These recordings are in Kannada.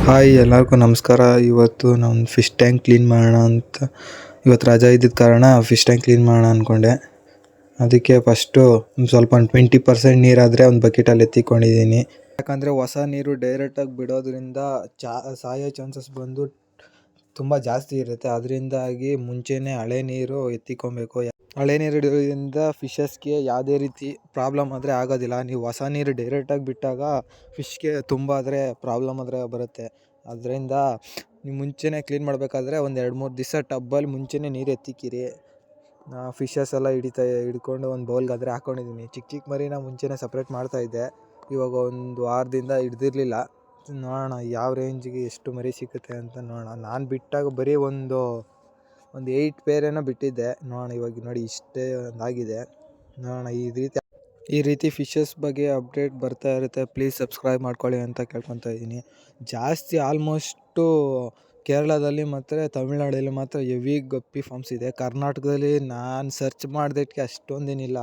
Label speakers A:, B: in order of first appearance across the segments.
A: ಹಾಯ್ ಎಲ್ಲರಿಗೂ ನಮಸ್ಕಾರ. ಇವತ್ತು ನಾನು ಫಿಶ್ ಟ್ಯಾಂಕ್ ಕ್ಲೀನ್ ಮಾಡೋಣ ಅಂತ. ಇವತ್ತು ರಜಾ ಇದ್ದಿದ್ದ ಕಾರಣ ಫಿಶ್ ಟ್ಯಾಂಕ್ ಕ್ಲೀನ್ ಮಾಡೋಣ ಅಂದ್ಕೊಂಡೆ. ಅದಕ್ಕೆ ಫಸ್ಟು ಸ್ವಲ್ಪ 20% ನೀರಾದರೆ ಒಂದು ಬಕೆಟಲ್ಲಿ ಎತ್ತಿಕೊಂಡಿದ್ದೀನಿ. ಯಾಕಂದರೆ ಹೊಸ ನೀರು ಡೈರೆಕ್ಟಾಗಿ ಬಿಡೋದ್ರಿಂದ ಸಾಯೋ ಚಾನ್ಸಸ್ ಬಂದು ತುಂಬ ಜಾಸ್ತಿ ಇರುತ್ತೆ. ಅದರಿಂದಾಗಿ ಮುಂಚೆನೇ ಹಳೆ ನೀರು ಎತ್ತಿಕೊಬೇಕು. ಹಳೆ ನೀರು ಇಡೋದ್ರಿಂದ ಫಿಶಸ್ಗೆ ಯಾವುದೇ ರೀತಿ ಪ್ರಾಬ್ಲಮ್ ಆದರೆ ಆಗೋದಿಲ್ಲ. ನೀವು ಹೊಸ ನೀರು ಡೈರೆಕ್ಟಾಗಿ ಬಿಟ್ಟಾಗ ಫಿಶ್ಗೆ ತುಂಬ ಆದರೆ ಪ್ರಾಬ್ಲಮ್ ಆದರೆ ಬರುತ್ತೆ. ಅದರಿಂದ ನೀವು ಮುಂಚೆನೇ ಕ್ಲೀನ್ ಮಾಡಬೇಕಾದ್ರೆ ಒಂದು 2-3 ದಿವಸ ಟಬ್ಬಲ್ಲಿ ಮುಂಚೆನೇ ನೀರು ಎತ್ತಿಕ್ಕಿರಿ. ಫಿಶಸ್ ಎಲ್ಲ ಹಿಡ್ಕೊಂಡು ಒಂದು ಬೌಲ್ಗಾದರೆ ಹಾಕ್ಕೊಂಡಿದ್ದೀನಿ. ಚಿಕ್ಕ ಮರಿನ ಮುಂಚೆನೇ ಸಪ್ರೇಟ್ ಮಾಡ್ತಾಯಿದ್ದೆ. ಇವಾಗ ಒಂದು ವಾರದಿಂದ ಹಿಡ್ದಿರಲಿಲ್ಲ. ನೋಡೋಣ ಯಾವ ರೇಂಜಿಗೆ ಎಷ್ಟು ಮರಿ ಸಿಗುತ್ತೆ ಅಂತ ನೋಡೋಣ. ನಾನು ಬಿಟ್ಟಾಗ ಬರೀ ಒಂದು 8 ಪೇರೇನೋ ಬಿಟ್ಟಿದ್ದೆ. ನೋಡೋಣ ಇವಾಗ ನೋಡಿ ಇಷ್ಟೇ ಒಂದಾಗಿದೆ. ನೋಡೋಣ ಈ ರೀತಿ ಫಿಶಸ್ ಬಗ್ಗೆ ಅಪ್ಡೇಟ್ ಬರ್ತಾ ಇರುತ್ತೆ. ಪ್ಲೀಸ್ ಸಬ್ಸ್ಕ್ರೈಬ್ ಮಾಡ್ಕೊಳ್ಳಿ ಅಂತ ಕೇಳ್ಕೊತಾ ಇದ್ದೀನಿ. ಜಾಸ್ತಿ ಆಲ್ಮೋಸ್ಟು ಕೇರಳದಲ್ಲಿ ಮತ್ತು ತಮಿಳ್ನಾಡಲ್ಲಿ ಮಾತ್ರ ಹೆವಿ ಗಪ್ಪಿ ಫಾರ್ಮ್ಸ್ ಇದೆ. ಕರ್ನಾಟಕದಲ್ಲಿ ನಾನು ಸರ್ಚ್ ಮಾಡಿದಕ್ಕೆ ಅಷ್ಟೊಂದೇನಿಲ್ಲ.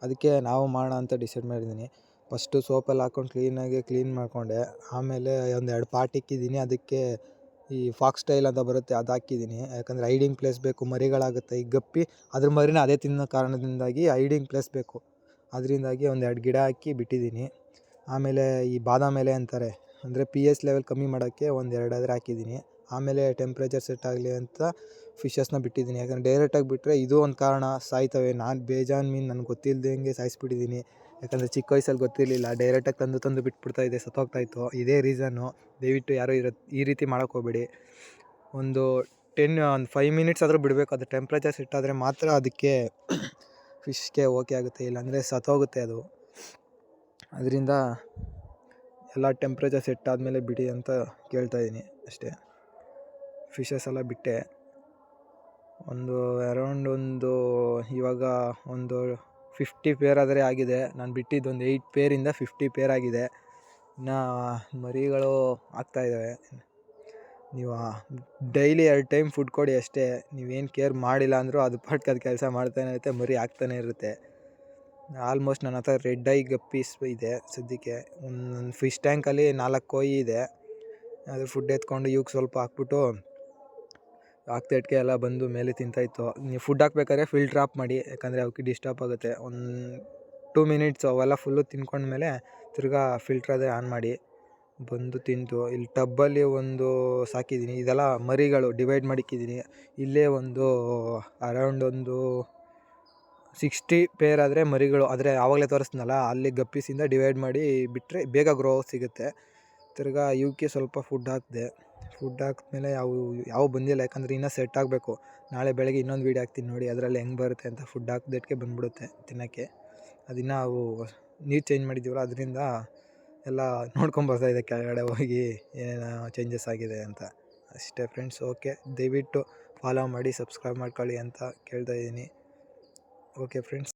A: ಅದಕ್ಕೆ ನಾವು ಮಾಡೋಣ ಅಂತ ಡಿಸೈಡ್ ಮಾಡಿದ್ದೀನಿ. ಫಸ್ಟು ಸೋಪಲ್ಲಿ ಹಾಕ್ಕೊಂಡು ಕ್ಲೀನಾಗಿ ಕ್ಲೀನ್ ಮಾಡಿಕೊಂಡೆ. ಆಮೇಲೆ ಒಂದು 2 ಪಾಟ್ ಇಕ್ಕಿದ್ದೀನಿ. ಅದಕ್ಕೆ ಈ ಫಾಕ್ಸ್ ಸ್ಟೈಲ್ ಅಂತ ಬರುತ್ತೆ, ಅದು ಹಾಕಿದ್ದೀನಿ. ಯಾಕಂದರೆ ಹೈಡಿಂಗ್ ಪ್ಲೇಸ್ ಬೇಕು, ಮರಿಗಳಾಗುತ್ತೆ. ಈ ಗಪ್ಪಿ ಅದ್ರ ಮರಿನ ಅದೇ ತಿನ್ನೋ ಕಾರಣದಿಂದಾಗಿ ಹೈಡಿಂಗ್ ಪ್ಲೇಸ್ ಬೇಕು. ಅದರಿಂದಾಗಿ ಒಂದು 2 ಗಿಡ ಹಾಕಿ ಬಿಟ್ಟಿದ್ದೀನಿ. ಆಮೇಲೆ ಈ ಬಾದಾಮ್ ಎಲೆ ಅಂತಾರೆ, ಅಂದರೆ pH ಲೆವೆಲ್ ಕಮ್ಮಿ ಮಾಡೋಕ್ಕೆ ಒಂದು 2 ಆದರೆ ಹಾಕಿದ್ದೀನಿ. ಆಮೇಲೆ ಟೆಂಪ್ರೇಚರ್ ಸೆಟ್ ಆಗಲಿ ಅಂತ ಫಿಶಸ್ನ ಬಿಟ್ಟಿದ್ದೀನಿ. ಯಾಕಂದರೆ ಡೈರೆಕ್ಟಾಗಿ ಬಿಟ್ಟರೆ ಇದು ಒಂದು ಕಾರಣ, ಸಾಯ್ತವೆ. ನಾನು ಬೇಜಾನ್ ಮೀನು ನನಗೆ ಗೊತ್ತಿಲ್ಲದಂಗೆ ಸಾಯಿಸ್ಬಿಟ್ಟಿದ್ದೀನಿ. ಯಾಕಂದರೆ ಚಿಕ್ಕ ವಯಸ್ಸಲ್ಲಿ ಗೊತ್ತಿರಲಿಲ್ಲ, ಡೈರೆಕ್ಟಾಗಿ ತಂದು ಬಿಟ್ಬಿಡ್ತಾಯಿದ್ದೆ, ಸತ್ತೋಗ್ತಾಯಿತ್ತು. ಇದೇ ರೀಸನ್ನು. ದಯವಿಟ್ಟು ಯಾರೂ ಈ ರೀತಿ ಮಾಡೋಕ್ಕೆ ಹೋಗಬೇಡಿ. ಒಂದು 5 ಮಿನಿಟ್ಸ್ ಆದರೂ ಬಿಡಬೇಕು. ಅದು ಟೆಂಪ್ರೇಚರ್ ಸೆಟ್ ಆದರೆ ಮಾತ್ರ ಅದಕ್ಕೆ ಫಿಶ್ಗೆ ಓಕೆ ಆಗುತ್ತೆ, ಇಲ್ಲಾಂದರೆ ಸತ್ತೋಗುತ್ತೆ ಅದು. ಅದರಿಂದ ಎಲ್ಲ ಟೆಂಪ್ರೇಚರ್ ಸೆಟ್ ಆದಮೇಲೆ ಬಿಡಿ ಅಂತ ಕೇಳ್ತಾಯಿದ್ದೀನಿ ಅಷ್ಟೇ. ಫಿಶಸ್ ಎಲ್ಲ ಬಿಟ್ಟೆ. ಇವಾಗ ಒಂದು 50 ಪೇರ್ ಆದರೆ ಆಗಿದೆ. ನಾನು ಬಿಟ್ಟಿದ್ದು ಒಂದು 8 ಪೇರಿಂದ 50 ಪೇರ್ ಆಗಿದೆ. ಇನ್ನು ಮರಿಗಳು ಆಗ್ತಾಯಿದ್ದಾವೆ. ನೀವು ಡೈಲಿ 2 ಟೈಮ್ ಫುಡ್ ಕೊಡಿ ಅಷ್ಟೇ. ನೀವೇನು ಕೇರ್ ಮಾಡಿಲ್ಲ ಅಂದರೂ ಅದು ಪಾಟ್ಗೆ ಅದು ಕೆಲಸ ಮಾಡ್ತಾನೆ ಇರುತ್ತೆ, ಮರಿ ಆಗ್ತಾನೆ ಇರುತ್ತೆ. ಆಲ್ಮೋಸ್ಟ್ ನನ್ನ ಹತ್ರ ರೆಡ್ ಐ ಗಪ್ಪೀಸ್ ಇದೆ ಸದ್ಯಕ್ಕೆ. ಒಂದು ಫಿಶ್ ಟ್ಯಾಂಕಲ್ಲಿ 4 ಕೊಯ್ ಇದೆ. ಅದು ಫುಡ್ ಎತ್ಕೊಂಡು ಇವಕ್ಕೆ ಸ್ವಲ್ಪ ಹಾಕ್ಬಿಟ್ಟು ಆಗ್ತಿಟ್ಕೆ ಎಲ್ಲ ಬಂದು ಮೇಲೆ ತಿಂತಾಯಿತ್ತು. ನೀವು ಫುಡ್ ಹಾಕ್ಬೇಕಾದ್ರೆ ಫಿಲ್ಟ್ರ್ ಆಫ್ ಮಾಡಿ, ಯಾಕಂದರೆ ಅವಕ್ಕೆ ಡಿಸ್ಟರ್ಬ್ ಆಗುತ್ತೆ. ಒಂದು 2 ಮಿನಿಟ್ಸು ಅವೆಲ್ಲ ಫುಲ್ಲು ತಿನ್ಕೊಂಡ್ಮೇಲೆ ತಿರ್ಗಾ ಫಿಲ್ಟ್ರ್ ಅದೇ ಆನ್ ಮಾಡಿ ಬಂದು ತಿಂತು. ಇಲ್ಲಿ ಟಬ್ಬಲ್ಲಿ ಒಂದು ಸಾಕಿದ್ದೀನಿ. ಇದೆಲ್ಲ ಮರಿಗಳು ಡಿವೈಡ್ ಮಾಡಿಕ್ಕಿದ್ದೀನಿ. ಇಲ್ಲೇ ಒಂದು ಅರೌಂಡ್ ಒಂದು 60 ಪೇರ್ ಆದರೆ ಮರಿಗಳು. ಆದರೆ ಆವಾಗಲೇ ತೋರಿಸ್ನಲ್ಲ, ಅಲ್ಲಿ ಗಪ್ಪೀಸಿಂದ ಡಿವೈಡ್ ಮಾಡಿ ಬಿಟ್ಟರೆ ಬೇಗ ಗ್ರೋ ಸಿಗುತ್ತೆ. ತಿರ್ಗಾ ಇವಕ್ಕೆ ಸ್ವಲ್ಪ ಫುಡ್ ಹಾಕಿದೆ. ಫುಡ್ ಹಾಕಿದ್ಮೇಲೆ ಯಾವ ಬಂದಿಲ್ಲ, ಯಾಕಂದರೆ ಇನ್ನೂ ಸೆಟ್ ಆಗಬೇಕು. ನಾಳೆ ಬೆಳಗ್ಗೆ ಇನ್ನೊಂದು ವೀಡಿಯೋ ಹಾಕ್ತೀನಿ ನೋಡಿ, ಅದರಲ್ಲಿ ಹೆಂಗೆ ಬರುತ್ತೆ ಅಂತ. ಫುಡ್ ಹಾಕಿದಕ್ಕೆ ಬಂದ್ಬಿಡುತ್ತೆ ತಿನ್ನೋಕ್ಕೆ. ಅದಿನ್ನೂ ನೀರು ಚೇಂಜ್ ಮಾಡಿದ್ದೀವಲ್ಲ, ಅದರಿಂದ ಎಲ್ಲ ನೋಡ್ಕೊಂಬರ್ತಾಯಿದೆ ಕೆಳಗಡೆ ಹೋಗಿ ಏನೇನು ಚೇಂಜಸ್ ಆಗಿದೆ ಅಂತ. ಅಷ್ಟೇ ಫ್ರೆಂಡ್ಸ್. ಓಕೆ, ದಯವಿಟ್ಟು ಫಾಲೋ ಮಾಡಿ, ಸಬ್ಸ್ಕ್ರೈಬ್ ಮಾಡ್ಕೊಳ್ಳಿ ಅಂತ ಕೇಳ್ತಾಯಿದ್ದೀನಿ. Okay friends.